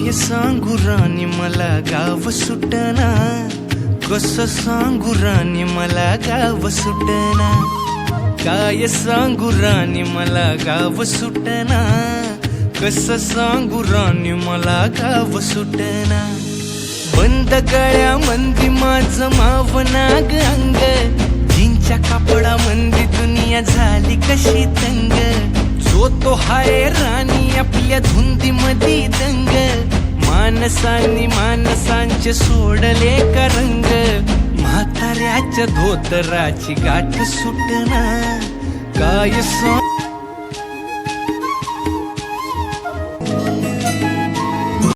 काय सांगू राणी मला गाव सुटना, कसं सांगू राणी मला गाव सुटना, काय सांगू राणी मला गाव सुटना, कसं सांगू राणी मला गाव सुटना. बंद गळ्या मंदी माझं मावनाग अंग, जीनच्या कापडा मंदी दुनिया झाली कशी तंग. जो तो हाय राणी आपल्या धुंदी मधी दंग, माणसांनी माणसांचे सोडले का रंग. म्हाताऱ्याच्या धोतराची गाठ सुटना, काय सांग